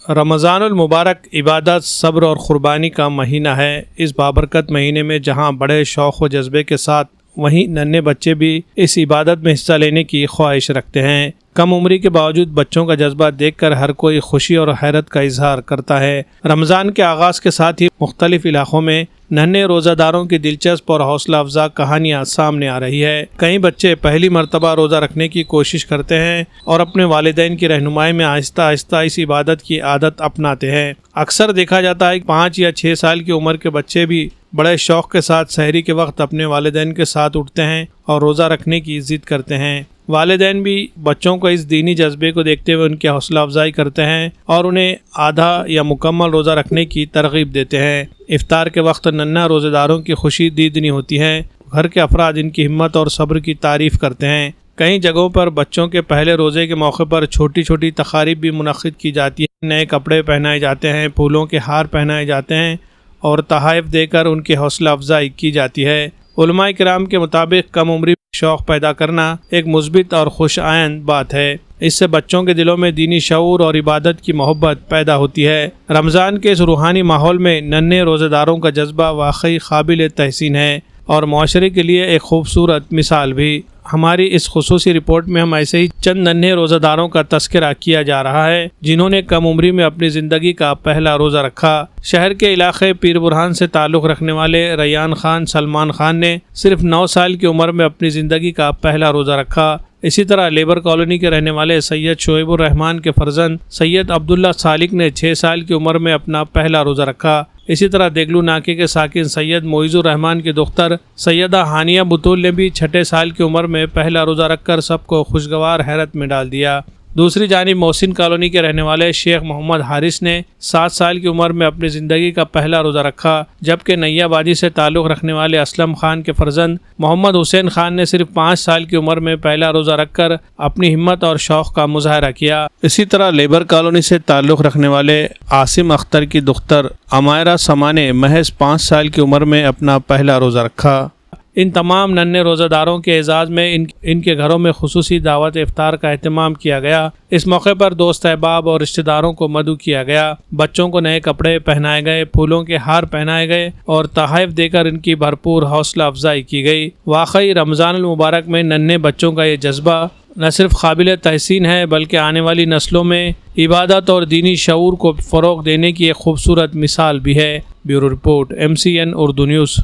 رمضان المبارک عبادت، صبر اور قربانی کا مہینہ ہے۔ اس بابرکت مہینے میں جہاں بڑے شوق و جذبے کے ساتھ وہیں ننھے بچے بھی اس عبادت میں حصہ لینے کی خواہش رکھتے ہیں۔ کم عمری کے باوجود بچوں کا جذبہ دیکھ کر ہر کوئی خوشی اور حیرت کا اظہار کرتا ہے۔ رمضان کے آغاز کے ساتھ ہی مختلف علاقوں میں ننھے روزہ داروں کی دلچسپ اور حوصلہ افزا کہانیاں سامنے آ رہی ہے۔ کئی بچے پہلی مرتبہ روزہ رکھنے کی کوشش کرتے ہیں اور اپنے والدین کی رہنمائی میں آہستہ آہستہ اس عبادت کی عادت اپناتے ہیں۔ اکثر دیکھا جاتا ہے کہ 5 یا 6 سال کی عمر کے بچے بھی بڑے شوق کے ساتھ سحری کے وقت اپنے والدین کے ساتھ اٹھتے ہیں اور روزہ رکھنے کی ضد کرتے ہیں۔ والدین بھی بچوں کو اس دینی جذبے کو دیکھتے ہوئے ان کی حوصلہ افزائی کرتے ہیں اور انہیں آدھا یا مکمل روزہ رکھنے کی ترغیب دیتے ہیں۔ افطار کے وقت ننھا روزہ داروں کی خوشی دیدنی ہوتی ہے۔ گھر کے افراد ان کی ہمت اور صبر کی تعریف کرتے ہیں۔ کئی جگہوں پر بچوں کے پہلے روزے کے موقع پر چھوٹی چھوٹی تقاریب بھی منعقد کی جاتی ہے۔ نئے کپڑے پہنائے جاتے ہیں، پھولوں کے ہار پہنائے جاتے ہیں اور تحائف دے کر ان کی حوصلہ افزائی کی جاتی ہے۔ علماء کرام کے مطابق کم عمری میں شوق پیدا کرنا ایک مثبت اور خوش آئند بات ہے۔ اس سے بچوں کے دلوں میں دینی شعور اور عبادت کی محبت پیدا ہوتی ہے۔ رمضان کے اس روحانی ماحول میں ننھے روزہ داروں کا جذبہ واقعی قابل تحسین ہے اور معاشرے کے لیے ایک خوبصورت مثال بھی۔ ہماری اس خصوصی رپورٹ میں ہم ایسے ہی چند ننھے روزہ داروں کا تذکرہ کیا جا رہا ہے جنہوں نے کم عمری میں اپنی زندگی کا پہلا روزہ رکھا۔ شہر کے علاقے پیر برہان سے تعلق رکھنے والے ریان خان سلمان خان نے صرف 9 سال کی عمر میں اپنی زندگی کا پہلا روزہ رکھا۔ اسی طرح لیبر کالونی کے رہنے والے سید شعیب الرحمان کے فرزند سید عبداللہ سالک نے 6 سال کی عمر میں اپنا پہلا روزہ رکھا۔ اسی طرح دیگلو ناکے کے ساکن سید معیز الرحمان کی دختر سیدہ ہانیہ بطول نے بھی 6 سال کی عمر میں پہلا روزہ رکھ کر سب کو خوشگوار حیرت میں ڈال دیا۔ دوسری جانب محسن کالونی کے رہنے والے شیخ محمد حارث نے 7 سال کی عمر میں اپنی زندگی کا پہلا روزہ رکھا، جبکہ نیا بادی سے تعلق رکھنے والے اسلم خان کے فرزند محمد حسین خان نے صرف 5 سال کی عمر میں پہلا روزہ رکھ کر اپنی ہمت اور شوق کا مظاہرہ کیا۔ اسی طرح لیبر کالونی سے تعلق رکھنے والے عاصم اختر کی دختر امائرہ سما نے محض 5 سال کی عمر میں اپنا پہلا روزہ رکھا۔ ان تمام ننھے روزہ داروں کے اعزاز میں ان کے گھروں میں خصوصی دعوت افطار کا اہتمام کیا گیا۔ اس موقع پر دوست احباب اور رشتہ داروں کو مدعو کیا گیا۔ بچوں کو نئے کپڑے پہنائے گئے، پھولوں کے ہار پہنائے گئے اور تحائف دے کر ان کی بھرپور حوصلہ افزائی کی گئی۔ واقعی رمضان المبارک میں ننھے بچوں کا یہ جذبہ نہ صرف قابل تحسین ہے بلکہ آنے والی نسلوں میں عبادت اور دینی شعور کو فروغ دینے کی ایک خوبصورت مثال بھی ہے۔ Bureau report MCN Urdu news.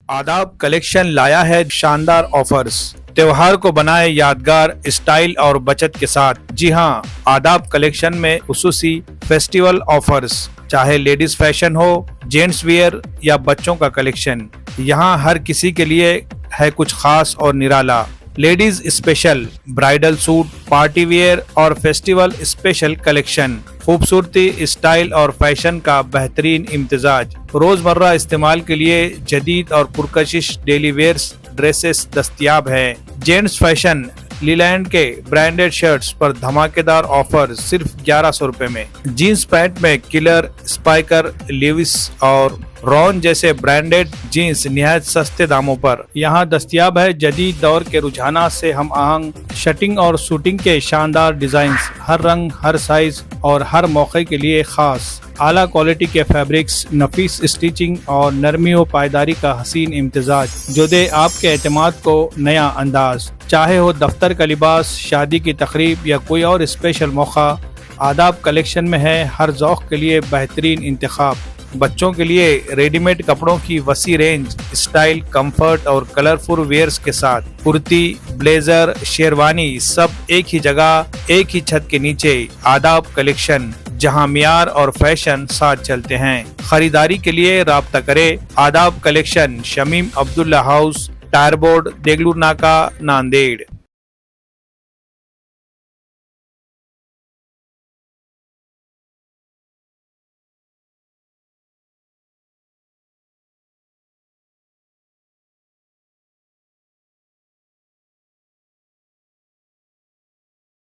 آداب کلیکشن لایا ہے شاندار آفرز۔ تہوار کو بنائے یادگار اسٹائل اور بچت کے ساتھ۔ جی ہاں، آداب کلیکشن میں خصوصی فیسٹیول آفرز، چاہے ladies fashion who, gents where یا بچوں کا کلیکشن، یہاں ہر کسی کے لیے ہے کچھ خاص اور نرالا۔ Ladies special bridal suit, party wear اور فیسٹیول اسپیشل کلیکشن، خوبصورتی، اسٹائل اور فیشن کا بہترین امتزاج۔ روزمرہ استعمال کے لیے جدید اور پرکشش ڈیلی ویئرز ڈریسز دستیاب ہیں۔ جینٹس فیشن لیلینڈ کے برانڈڈ شرٹس پر دھماکےدار آفر صرف 1100 روپے میں۔ جینس پینٹ میں کلر، اسپائکر، لیوس اور رون جیسے برانڈڈ جینس نہایت سستے داموں پر یہاں دستیاب ہے۔ جدید دور کے رجحانات سے ہم آہنگ شٹنگ اور سوٹنگ کے شاندار ڈیزائنز، ہر رنگ، ہر سائز اور ہر موقع کے لیے خاص۔ اعلیٰ کوالٹی کے فیبرکس، نفیس اسٹیچنگ اور نرمی و پائیداری کا حسین امتزاج جو دے آپ کے اعتماد کو نیا انداز۔ چاہے ہو دفتر کا لباس، شادی کی تقریب یا کوئی اور اسپیشل موقع، آداب کلیکشن میں ہے ہر ذوق کے لیے بہترین انتخاب۔ بچوں کے لیے ریڈی میڈ کپڑوں کی وسیع رینج، اسٹائل، کمفرٹ اور کلرفل ویئرز کے ساتھ۔ کرتی، بلیزر، شیروانی، سب ایک ہی جگہ، ایک ہی چھت کے نیچے۔ آداب کلیکشن، جہاں معیار اور فیشن ساتھ چلتے ہیں۔ خریداری کے لیے رابطہ کرے۔ آداب کلیکشن، شمیم عبداللہ ہاؤس، ٹائر بورڈ، دیگلور ناکا، ناندیڑ۔